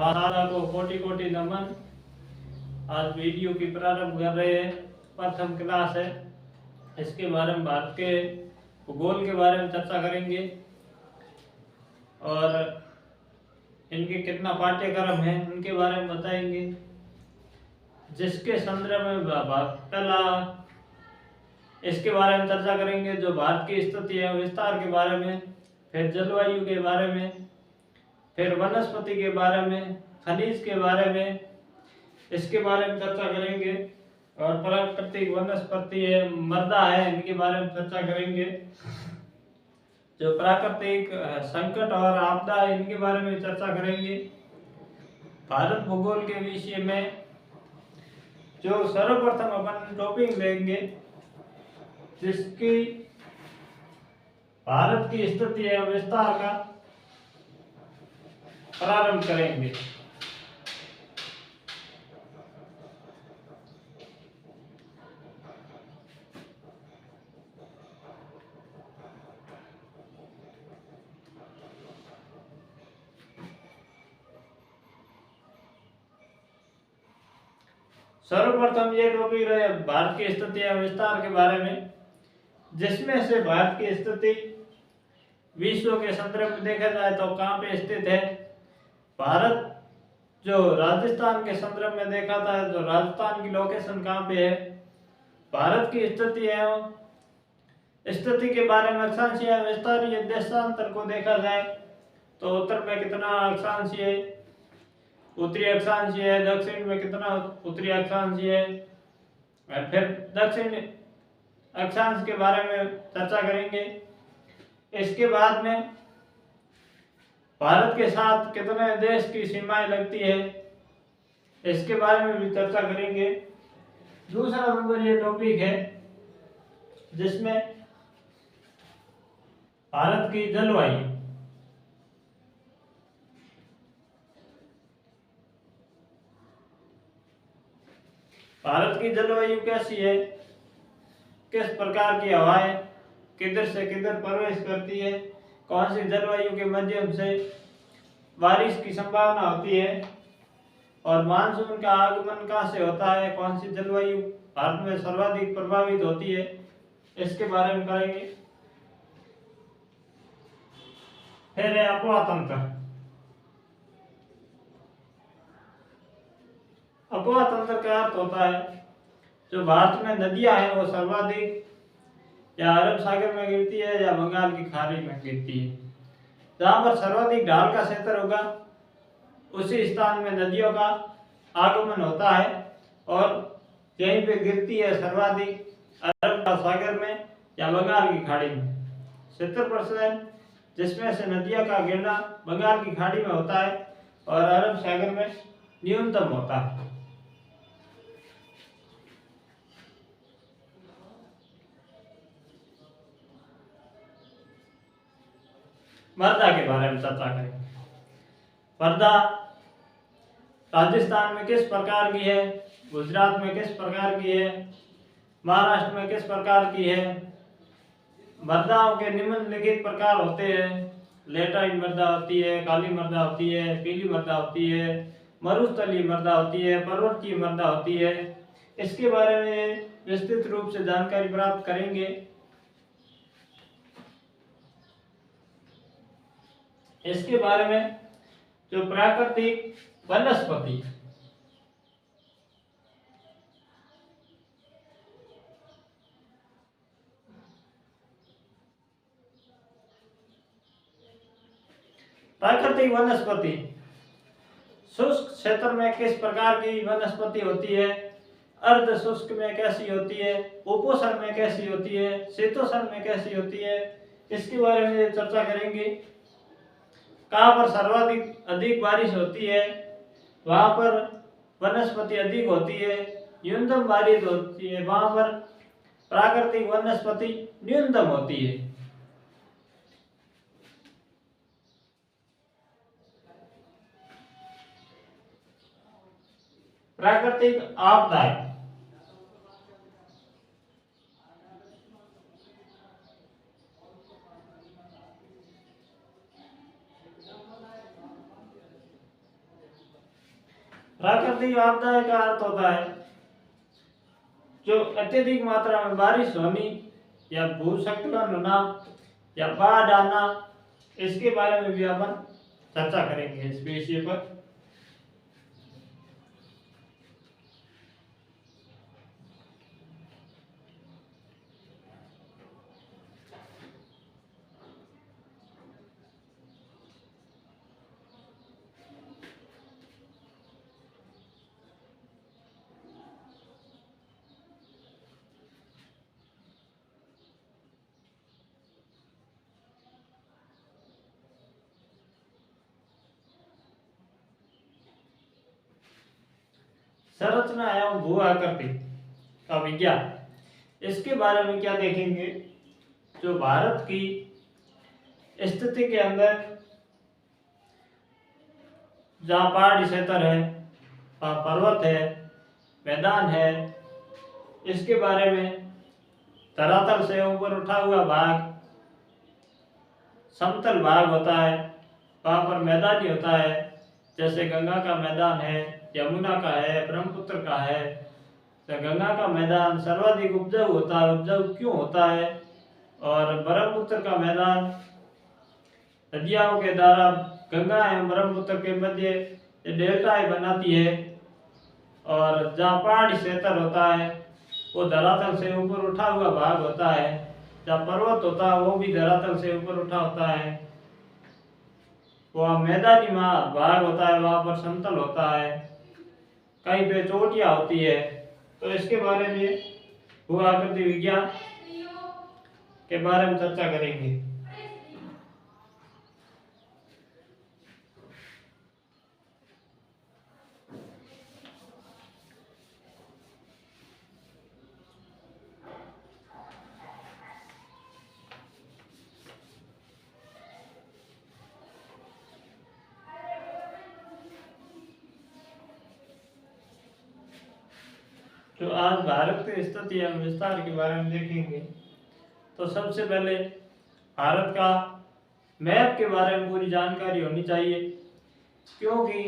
दादा को कोटि कोटि नमन। आज वीडियो की प्रारंभ कर रहे हैं। प्रथम क्लास है, इसके बारे में भारत के भूगोल के बारे में चर्चा करेंगे और इनके कितना पाठ्यक्रम है उनके बारे में बताएंगे। जिसके संदर्भ में पहला इसके बारे में चर्चा करेंगे जो भारत की स्थिति है विस्तार के बारे में, फिर जलवायु के बारे में, फिर वनस्पति के बारे में, खनिज के बारे में, इसके बारे में चर्चा करेंगे और प्राकृतिक वनस्पति है, मृदा है, इनके बारे में चर्चा करेंगे। जो प्राकृतिक संकट और आपदा है इनके बारे में चर्चा करेंगे। भारत भूगोल के विषय में जो सर्वप्रथम अपन टॉपिक लेंगे जिसकी भारत की स्थिति है विस्तार का प्रारंभ करेंगे। सर्वप्रथम ये टॉपिक रहे भारत की स्थिति या विस्तार के बारे में, जिसमें से भारत की स्थिति विश्व के संदर्भ में देखा जाए तो कहाँ पे स्थित है। भारत जो राजस्थान के संदर्भ में देखा था तो राजस्थान की लोकेशन कहाँ पे है। भारत की स्थिति है स्थिति के बारे में अक्षांशीय विस्तारीय देशांतर को देखा जाए तो उत्तर में कितना अक्षांशीय है, उत्तरी अक्षांशीय है, दक्षिण में कितना उत्तरी अक्षांशीय है, और फिर दक्षिण अक्षांश के बारे में चर्चा करेंगे। इसके बाद में भारत के साथ कितने देश की सीमाएं लगती है इसके बारे में भी चर्चा करेंगे। दूसरा नंबर ये टॉपिक है जिसमें भारत की जलवायु, भारत की जलवायु कैसी है, किस प्रकार की हवाएं किधर से किधर प्रवेश करती है, कौन सी जलवायु के माध्यम से बारिश की संभावना होती है और मानसून का आगमन कहाँ से होता है, कौन सी जलवायु भारत में सर्वाधिक प्रभावित होती है, इसके बारे में करेंगे। फिर है अफवाह तंत्र। अफवाह तंत्र का अर्थ होता है जो भारत में नदियां हैं वो सर्वाधिक या अरब सागर में गिरती है या बंगाल की खाड़ी में गिरती है। जहां पर सर्वाधिक ढाल का क्षेत्र होगा उसी स्थान में नदियों का आगमन होता है और यहीं पे गिरती है सर्वाधिक अरब सागर में या बंगाल की खाड़ी में। 70% जिसमें से नदियों का गिरना बंगाल की खाड़ी में होता है और अरब सागर में न्यूनतम होता है। मृदा के बारे में चर्चा करेंगे। मृदा राजस्थान में किस प्रकार की है, गुजरात में किस प्रकार की है, महाराष्ट्र में किस प्रकार की है। मृदाओं के निम्नलिखित प्रकार होते हैं। लेटाइट मृदा होती है, काली मृदा होती है, पीली मृदा होती है, मरुस्थलीय मृदा होती है, पर्वतीय मृदा होती है। इसके बारे में विस्तृत रूप से जानकारी प्राप्त करेंगे। इसके बारे में जो प्राकृतिक वनस्पति, प्राकृतिक वनस्पति शुष्क क्षेत्र में किस प्रकार की वनस्पति होती है, अर्ध शुष्क में कैसी होती है, उपोष्ण में कैसी होती है, शीतोष्ण में कैसी होती है, इसके बारे में चर्चा करेंगे। कहाँ पर सर्वाधिक अधिक बारिश होती है वहां पर वनस्पति अधिक होती है, न्यूनतम बारिश होती है वहां पर प्राकृतिक वनस्पति न्यूनतम होती है। प्राकृतिक आपदाएं, प्राकृतिक आपदा का अर्थ होता है जो अत्यधिक मात्रा में बारिश होनी या भूस्खलन होना या बाढ़ आना, इसके बारे में भी अपन चर्चा करेंगे इस विषय पर। संरचना एवं भू आकृति का विज्ञान, इसके बारे में क्या देखेंगे। जो भारत की स्थिति के अंदर जहाँ पहाड़ी क्षेत्र है, वहाँ पर्वत है, मैदान है, इसके बारे में धरातल से ऊपर उठा हुआ भाग, समतल भाग होता है, वहाँ पर मैदानी होता है, जैसे गंगा का मैदान है, यमुना का है, ब्रह्मपुत्र का है। तो गंगा का मैदान सर्वाधिक उपजाऊ होता है। उपजाऊ क्यों होता है? और ब्रह्मपुत्र का मैदान नदियों के द्वारा गंगा एवं ब्रह्मपुत्र के मध्य डेल्टाएं बनाती है। और जहाँ पहाड़ी क्षेत्र होता है वो धरातल से ऊपर उठा हुआ भाग होता है। जहाँ पर्वत होता है वो भी धरातल से ऊपर उठा होता है। वहाँ मैदानी भाग होता है, वहाँ पर समतल होता है, कहीं पे चोटियाँ होती है। तो इसके बारे में भू आकृति विज्ञान के बारे में चर्चा करेंगे। तो आज भारत की स्थिति एवं विस्तार के बारे में देखेंगे। तो सबसे पहले भारत का मैप के बारे में पूरी जानकारी होनी चाहिए, क्योंकि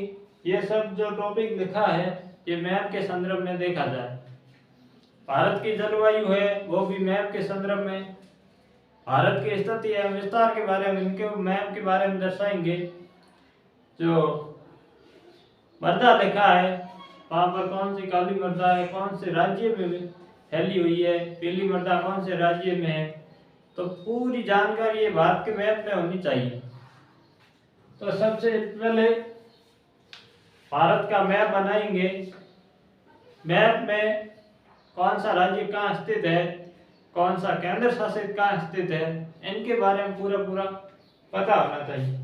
ये सब जो टॉपिक लिखा है ये मैप के संदर्भ में देखा जाए। भारत की जलवायु है वो भी मैप के संदर्भ में, भारत की स्थिति एवं विस्तार के बारे में इनके मैप के बारे में दर्शाएंगे। जो मृदा लिखा है वहाँ पर कौन सी काली मृदा है, कौन से राज्य में फैली हुई है, पीली मृदा कौन से राज्य में है, तो पूरी जानकारी ये भारत के मैप में होनी चाहिए। तो सबसे पहले भारत का मैप बनाएंगे। मैप में कौन सा राज्य कहाँ स्थित है, कौन सा केंद्र शासित कहाँ स्थित है, इनके बारे में पूरा पता होना चाहिए।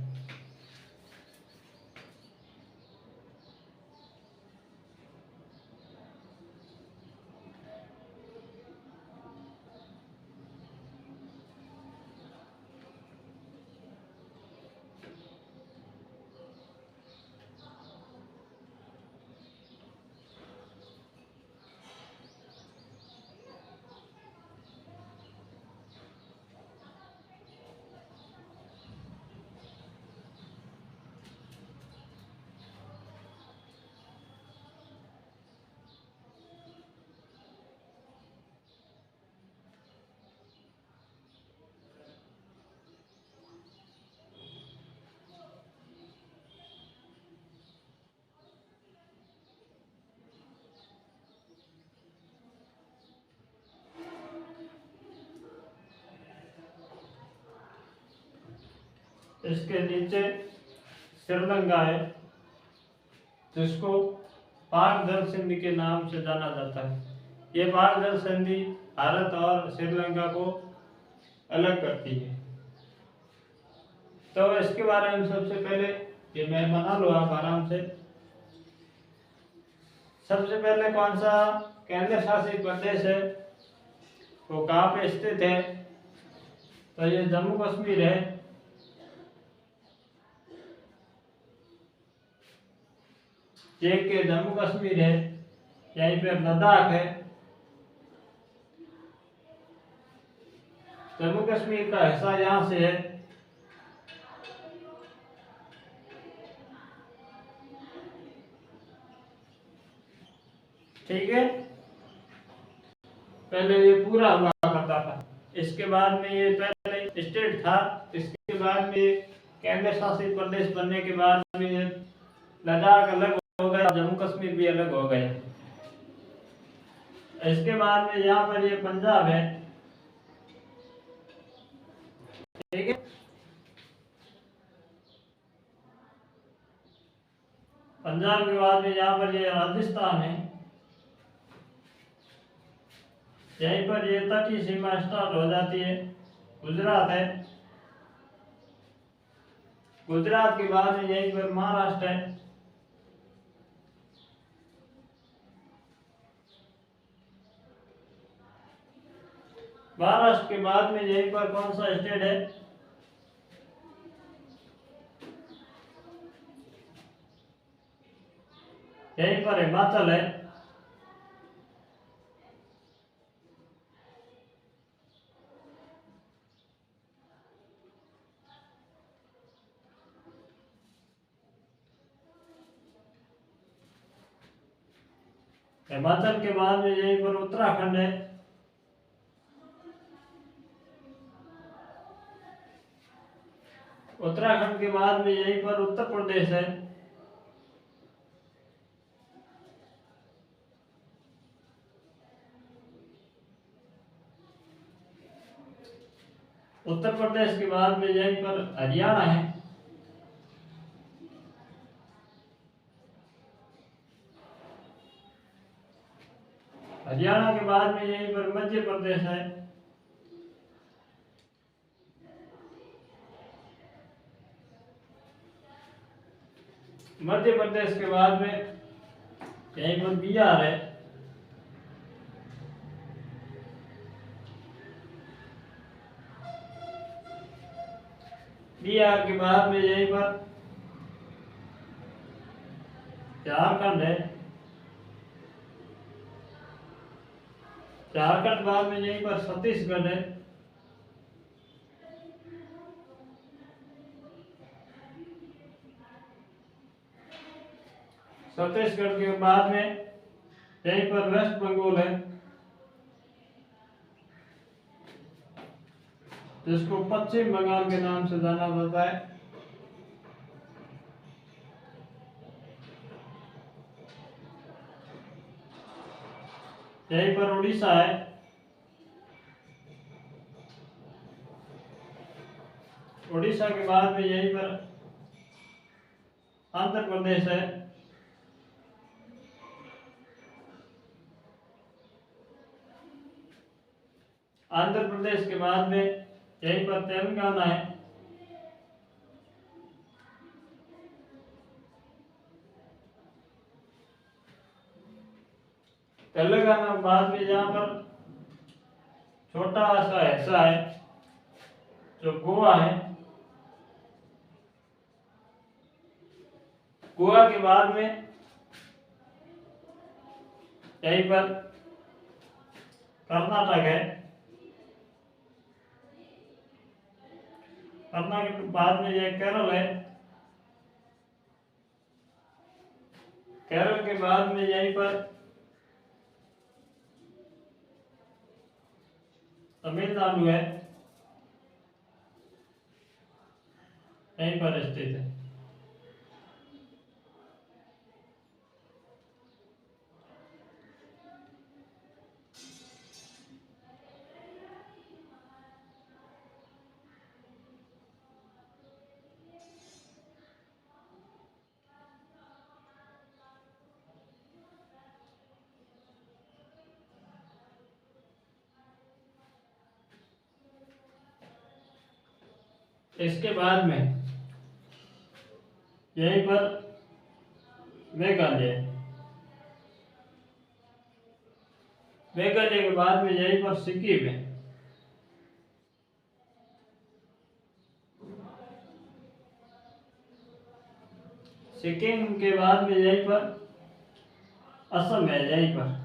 इसके नीचे श्रीलंका है, जिसको पाक जल संधि के नाम से जाना जाता है। ये पाक जल संधि भारत और श्रीलंका को अलग करती है। तो इसके बारे में सबसे पहले ये मैं बना लो आप आराम से। सबसे पहले कौन सा केंद्र शासित प्रदेश है वो कहाँ पे स्थित है, तो ये जम्मू कश्मीर है। ये के जम्मू कश्मीर है, यहीं पे लद्दाख है। जम्मू कश्मीर का हिस्सा यहाँ से है। ठीक है, पहले ये पूरा हुआ करता था। इसके बाद में ये पहले स्टेट था, इसके बाद में ये केंद्र शासित प्रदेश बनने के बाद में ये लद्दाख अलग हो गया, जम्मू कश्मीर भी अलग हो गया। इसके बाद में यहाँ पर ये पंजाब है, ठीक है। पंजाब के बाद में यहाँ पर ये राजस्थान है, यहीं पर ये तटीय सीमा स्टार्ट हो जाती है। गुजरात है, गुजरात के बाद में यहीं पर महाराष्ट्र है, महाराष्ट्र के बाद में यहीं पर कौन सा स्टेट है, यहीं पर हिमाचल है। हिमाचल के बाद में यहीं पर उत्तराखंड है, उत्तराखंड के बाद में यहीं पर उत्तर प्रदेश है, उत्तर प्रदेश के बाद में यहीं पर हरियाणा है, हरियाणा के बाद में यहीं पर मध्य प्रदेश है, मध्य प्रदेश के बाद में यहीं पर बिहार है, बिहार के बाद में यहीं पर झारखंड है, झारखंड बाद में यहीं पर छत्तीसगढ़ है, छत्तीसगढ़ के बाद में यहीं पर वेस्ट बंगाल है, जिसको पश्चिम बंगाल के नाम से जाना जाता है। यहीं पर उड़ीसा है, उड़ीसा के बाद में यहीं पर आंध्र प्रदेश है, आंध्र प्रदेश के बाद में यहीं पर तेलंगाना है, तेलंगाना के बाद में यहाँ पर छोटा सा हिस्सा है जो गोवा है, गोवा के बाद में यहीं पर कर्नाटक है, कर्नाटक के बाद में यह केरल है, केरल के बाद में यहीं पर तमिलनाडु है, यहीं पर स्थित है। इसके बाद में यहीं पर मेघालय, मेघालय के बाद में यहीं पर सिक्किम है, सिक्किम के बाद में यहीं पर असम है, यहीं पर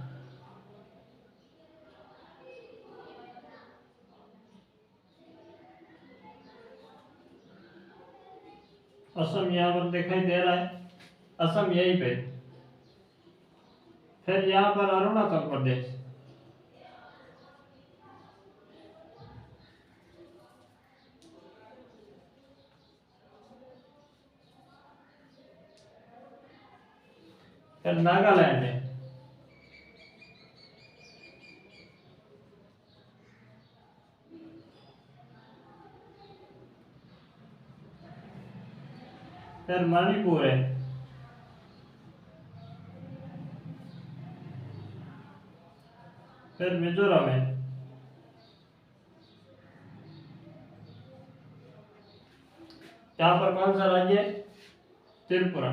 असम यहाँ पर दिखाई दे रहा है, असम यहीं पे। फिर यहाँ पर अरुणाचल प्रदेश, फिर नागालैंड है, फिर मणिपुर है, फिर मिजोरम है, यहाँ पर कौन सा राज्य है? त्रिपुरा।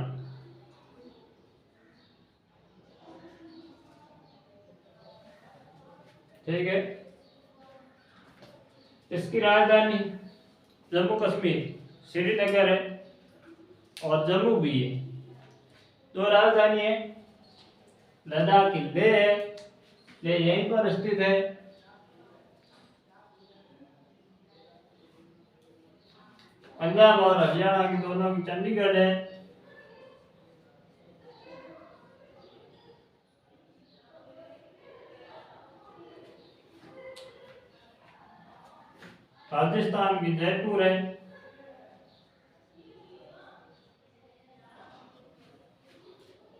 ठीक है। इसकी राजधानी जम्मू कश्मीर श्रीनगर है और जम्मू भी है। दो राजधानी है, लद्दाख की लेह है, लेह यहीं पर स्थित है। पंजाब और हरियाणा की दोनों की चंडीगढ़ है। राजस्थान की जयपुर है।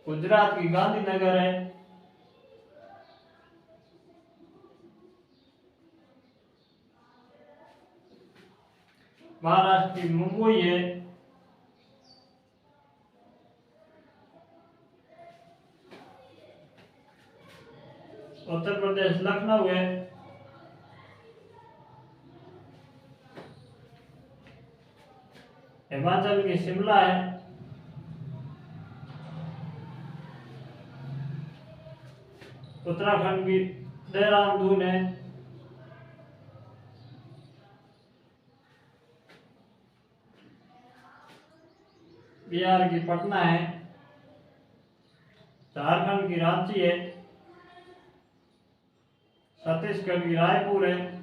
गुजरात की गांधीनगर है। महाराष्ट्र की मुंबई है। उत्तर प्रदेश लखनऊ है। हिमाचल की शिमला है। उत्तराखंड की देहरादून है। बिहार की पटना है। झारखंड की रांची है। छत्तीसगढ़ की रायपुर है।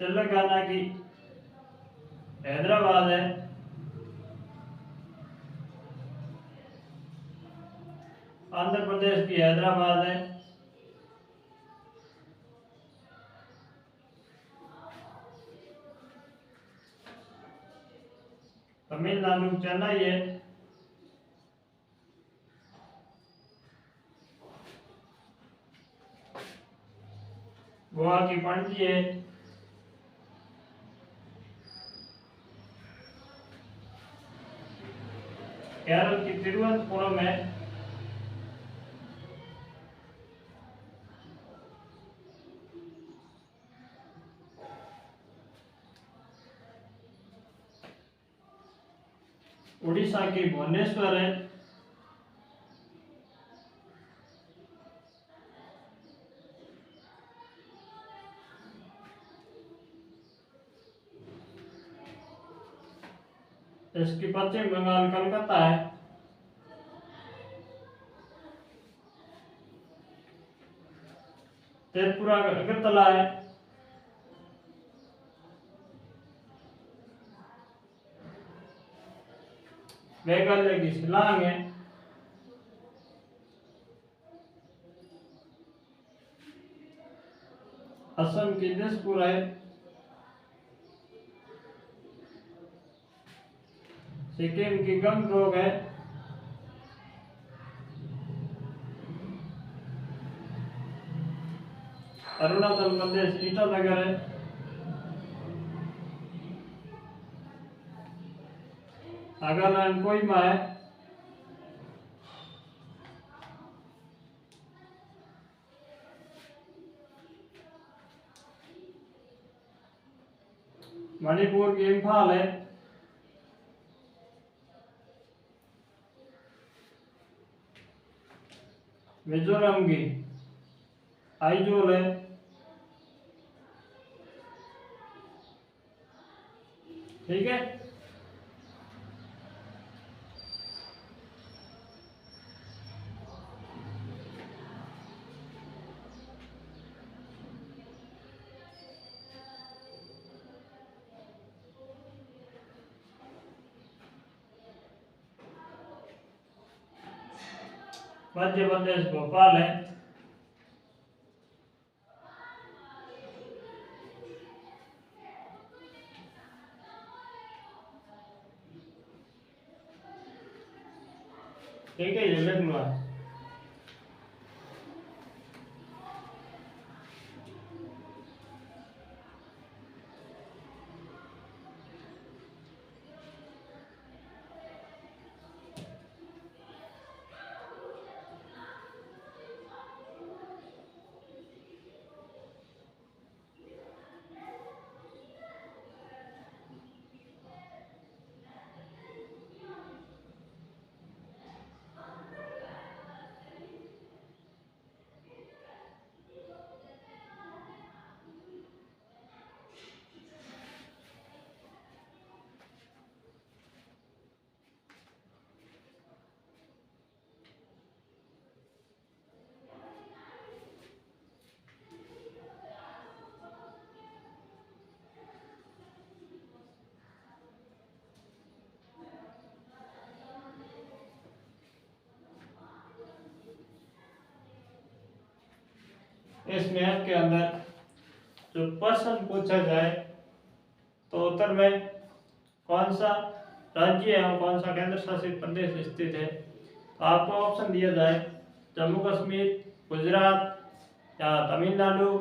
तेलंगाना की हैदराबाद है। आंध्र प्रदेश की हैदराबाद है। तमिलनाडु चेन्नई है। गोवा की पणजी है। केरल की तिरुवनंतपुरम है। उड़ीसा की भुवनेश्वर है। इसकी पश्चिम बंगाल कलकत्ता है। त्रिपुरा का अगरतला है। मेघालय की शिलांग है। असम की दिसपुर है। सिक्किम की गंगटोक है। अरुणाचल प्रदेश ईटानगर है। नागालैंड कोहिमा है। मणिपुर की इम्फाल है। मिजोरम की आइजोल है। ठीक है। मध्य प्रदेश भोपाल है। ठीक है, ये लिख लो आप। इस मैप के अंदर जो प्रश्न पूछा जाए तो उत्तर में कौन सा राज्य है और कौन सा केंद्र शासित प्रदेश स्थित है, तो आपको ऑप्शन दिया जाए जम्मू कश्मीर, गुजरात या तमिलनाडु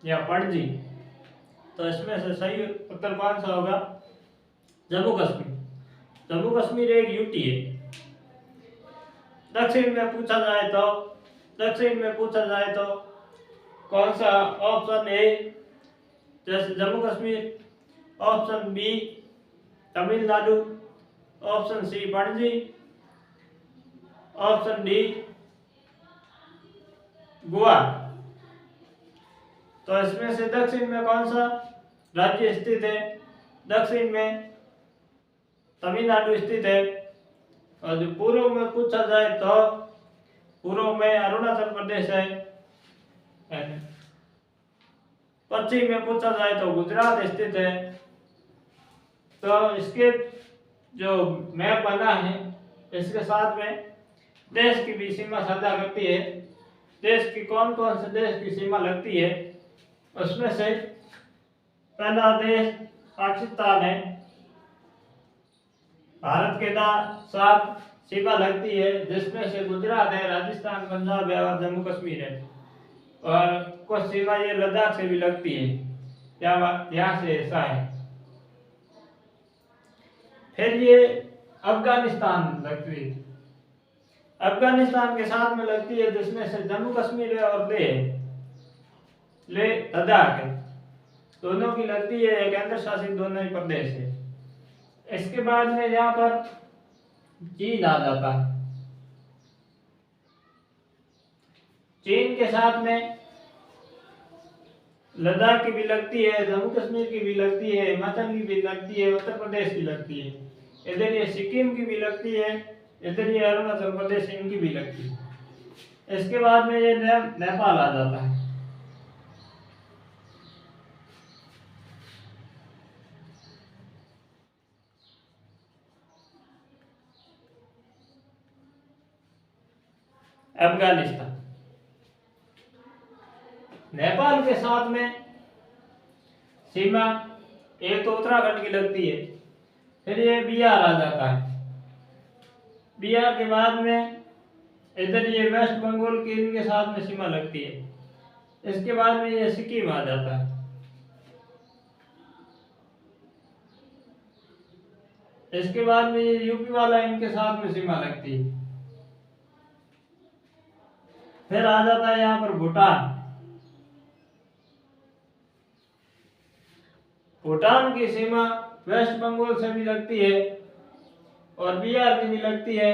या पणजी, तो इसमें से सही उत्तर कौन सा होगा? जम्मू कश्मीर। जम्मू कश्मीर एक यूटी है। दक्षिण में पूछा जाए तो कौन सा ऑप्शन ए जैसे Jammu Kashmir, option B Tamil Nadu, option C Panaji, option D Goa. तो इसमें से दक्षिण में कौन सा राज्य स्थित है? दक्षिण में तमिलनाडु स्थित है। और जो पूर्व में पूछा जाए तो पूर्व में अरुणाचल प्रदेश है। पश्चिम में पूछा जाए तो गुजरात स्थित है। तो इसके जो मैप बना है इसके साथ में देश की भी सीमा साझा करती है। देश की कौन कौन से देश की सीमा लगती है, उसमें से पहला देश पाकिस्तान है। भारत के साथ सीमा लगती है जिसमें से गुजरात है, राजस्थान, पंजाब है और जम्मू कश्मीर है। और कुछ सीमा ये लद्दाख से भी लगती है। यहाँ से ऐसा है। फिर ये अफगानिस्तान लगती है। अफगानिस्तान के साथ में लगती है जिसमें से जम्मू कश्मीर है और ले लद्दाख है। दोनों की लगती है, केंद्र शासित दोनों ही प्रदेश है। इसके बाद में यहाँ पर चीन आ जाता है। चीन के साथ में लद्दाख की भी लगती है, जम्मू कश्मीर की भी लगती है, हिमाचल की भी लगती है, उत्तर प्रदेश की लगती है। इधर ये सिक्किम की भी लगती है, इधर ये अरुणाचल प्रदेश इनकी भी लगती है। इसके बाद में ये नेपाल आ जाता है। अफगानिस्तान, नेपाल के साथ में सीमा एक तो उत्तराखंड की लगती है। फिर ये बिहार आ जाता है। बिहार के बाद में इधर ये वेस्ट बंगाल की इनके साथ में सीमा लगती है। इसके बाद में ये सिक्किम आ जाता है। इसके बाद में ये यूपी वाला इनके साथ में सीमा लगती है। फिर आ जाता है यहाँ पर भूटान। भूटान की सीमा वेस्ट बंगाल से भी लगती है और बिहार की भी लगती है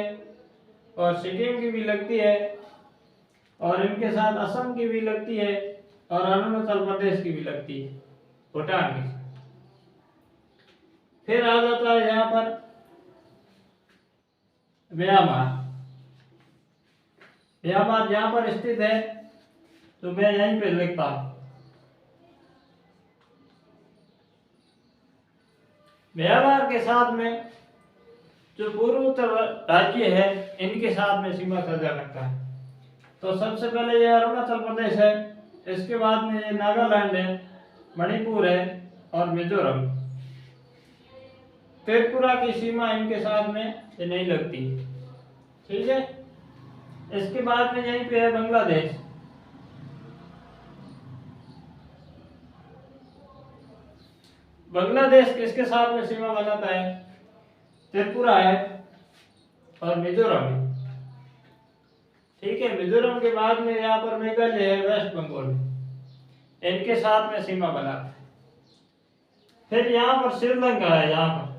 और सिक्किम की भी लगती है और इनके साथ असम की भी लगती है और अरुणाचल प्रदेश की भी लगती है, भूटान की। फिर आ जाता है यहाँ पर म्यांमार। म्यांमार जहाँ पर स्थित है तो मैं यहीं पे लिखता हूँ। म्यांमार के साथ में जो पूर्वोत्तर राज्य है इनके साथ में सीमा साझा करता है। तो सबसे पहले ये अरुणाचल प्रदेश है, इसके बाद में ये नागालैंड है, मणिपुर है और मिजोरम। त्रिपुरा की सीमा इनके साथ में ये नहीं लगती। ठीक है, इसके बाद में यहीं पे है बांग्लादेश। बांग्लादेश किसके साथ में सीमा बनाता है? त्रिपुरा है और मिजोरम है। ठीक है, मिजोरम के बाद में यहाँ पर मेघालय है, वेस्ट बंगाल, इनके साथ में सीमा बनाता है। फिर यहाँ पर श्रीलंका है, यहाँ पर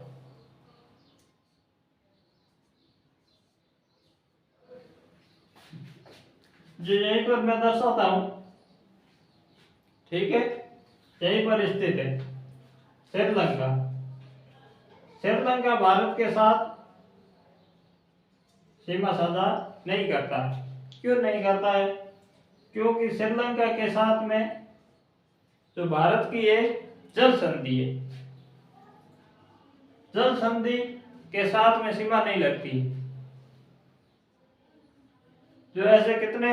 जो यहीं पर मैं दर्शाता हूं। ठीक है, यहीं पर स्थित है श्रीलंका। श्रीलंका भारत के साथ सीमा साझा नहीं करता। क्यों नहीं करता है? क्योंकि श्रीलंका के साथ में जो भारत की एक जल संधि है, जल संधि के साथ में सीमा नहीं लगती। जो ऐसे कितने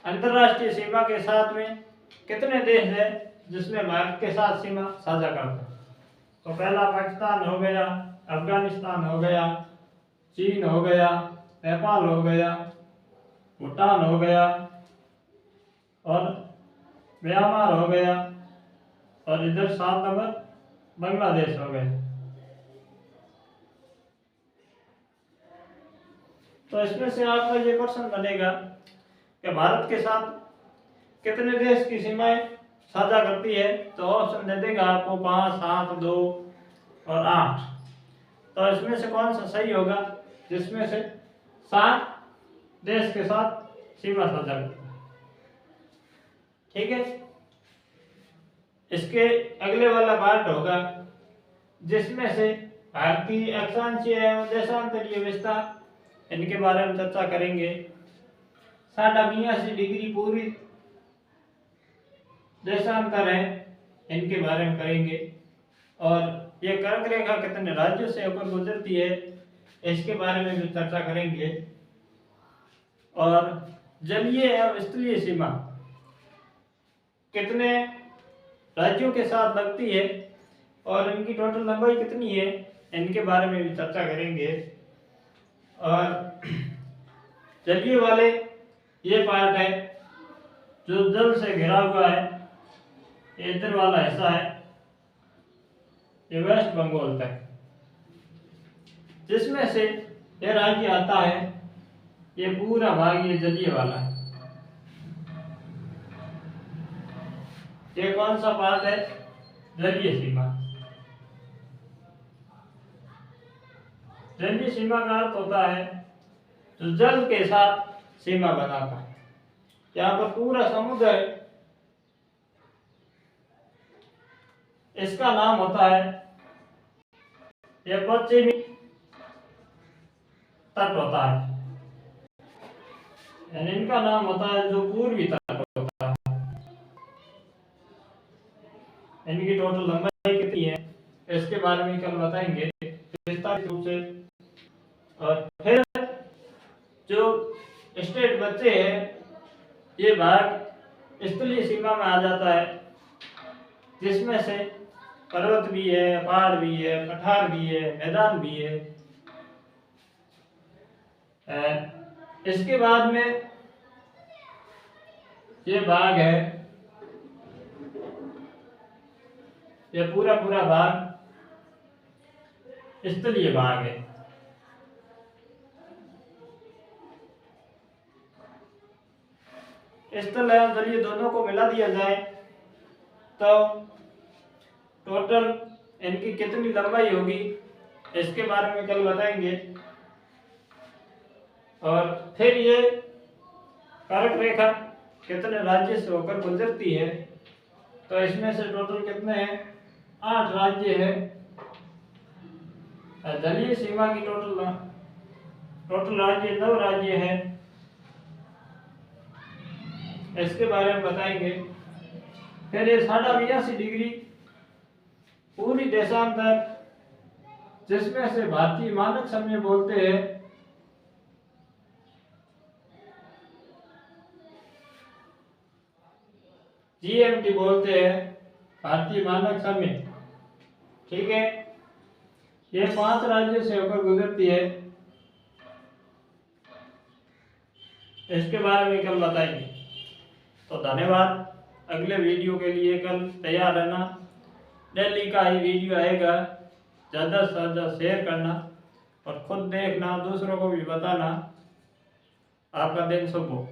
अंतरराष्ट्रीय सीमा के साथ में कितने देश हैं जिसमें भारत के साथ सीमा साझा करते हैं? तो पहला पाकिस्तान हो गया, अफगानिस्तान हो गया, चीन हो गया, नेपाल हो गया, भूटान हो गया और म्यांमार हो गया और इधर 7 नंबर बांग्लादेश हो गया। तो इसमें से आपका ये प्रश्न बनेगा कि भारत के साथ कितने देश की सीमाएं साझा करती है? तो ऑप्शन दे देगा आपको 5, 7, 2 और 8। तो इसमें से कौन सा सही होगा? जिसमें से 7 देश के साथ सीमा साझा करती है। ठीक है, इसके अगले वाला पार्ट होगा जिसमें से भारतीय अक्षांशीय एवं देशांतरीय विस्तार, इनके बारे में चर्चा करेंगे। 82 डिग्री पूरी देशांतर है, इनके बारे में करेंगे। और ये कर्क रेखा कितने राज्यों से होकर गुजरती है, इसके बारे में भी चर्चा करेंगे। और जलीय एवं स्थलीय सीमा कितने राज्यों के साथ लगती है और इनकी टोटल लंबाई कितनी है, इनके बारे में भी चर्चा करेंगे। और जलीय वाले ये पार्ट है जो जल से घिरा हुआ है, ये इधर वाला हिस्सा है, ये वेस्ट बंगाल तक, जिसमें से ये राज्य आता है, ये पूरा भाग ये जलीय वाला है। ये कौन सा पार्ट है? जलीय सीमा। जलीय सीमा का अर्थ होता है जो जल के साथ सीमा बनाता है। यहाँ पर पूरा समुद्र है, इसका नाम होता है, यह पश्चिमी तट होता है, यानी इनका नाम होता है जो पूर्वी तट होता है। इनकी टोटल लंबाई कितनी है, इसके बारे में कल बताएंगे विस्तारित रूप से। और फिर जो स्टेट बच्चे हैं, ये भाग स्थलीय सीमा में आ जाता है, जिसमें से पर्वत भी है, पहाड़ भी है, पठार भी है, मैदान भी है। इसके बाद में ये भाग है, ये पूरा भाग स्थलीय भाग है। स्थल एवं जलीय दोनों को मिला दिया जाए तो टोटल इनकी कितनी लंबाई होगी, इसके बारे में कल बताएंगे। और फिर ये कर्क रेखा कितने राज्य से होकर गुजरती है, तो इसमें से टोटल कितने हैं? 8 राज्य है। जलीय सीमा की टोटल राज्य 9 राज्य है, इसके बारे में बताएंगे। फिर ये 82 डिग्री पूरी देशांतर जिसमें से भारतीय मानक समय बोलते हैं जीएमटी बोलते हैं, भारतीय मानक समय। ठीक है, ये 5 राज्यों से होकर गुजरती है, इसके बारे में कल बताएंगे। तो धन्यवाद। अगले वीडियो के लिए कल तैयार रहना। डेली का ही वीडियो आएगा, ज़्यादा से ज़्यादा शेयर करना और खुद देखना, दूसरों को भी बताना। आपका दिन शुभ हो।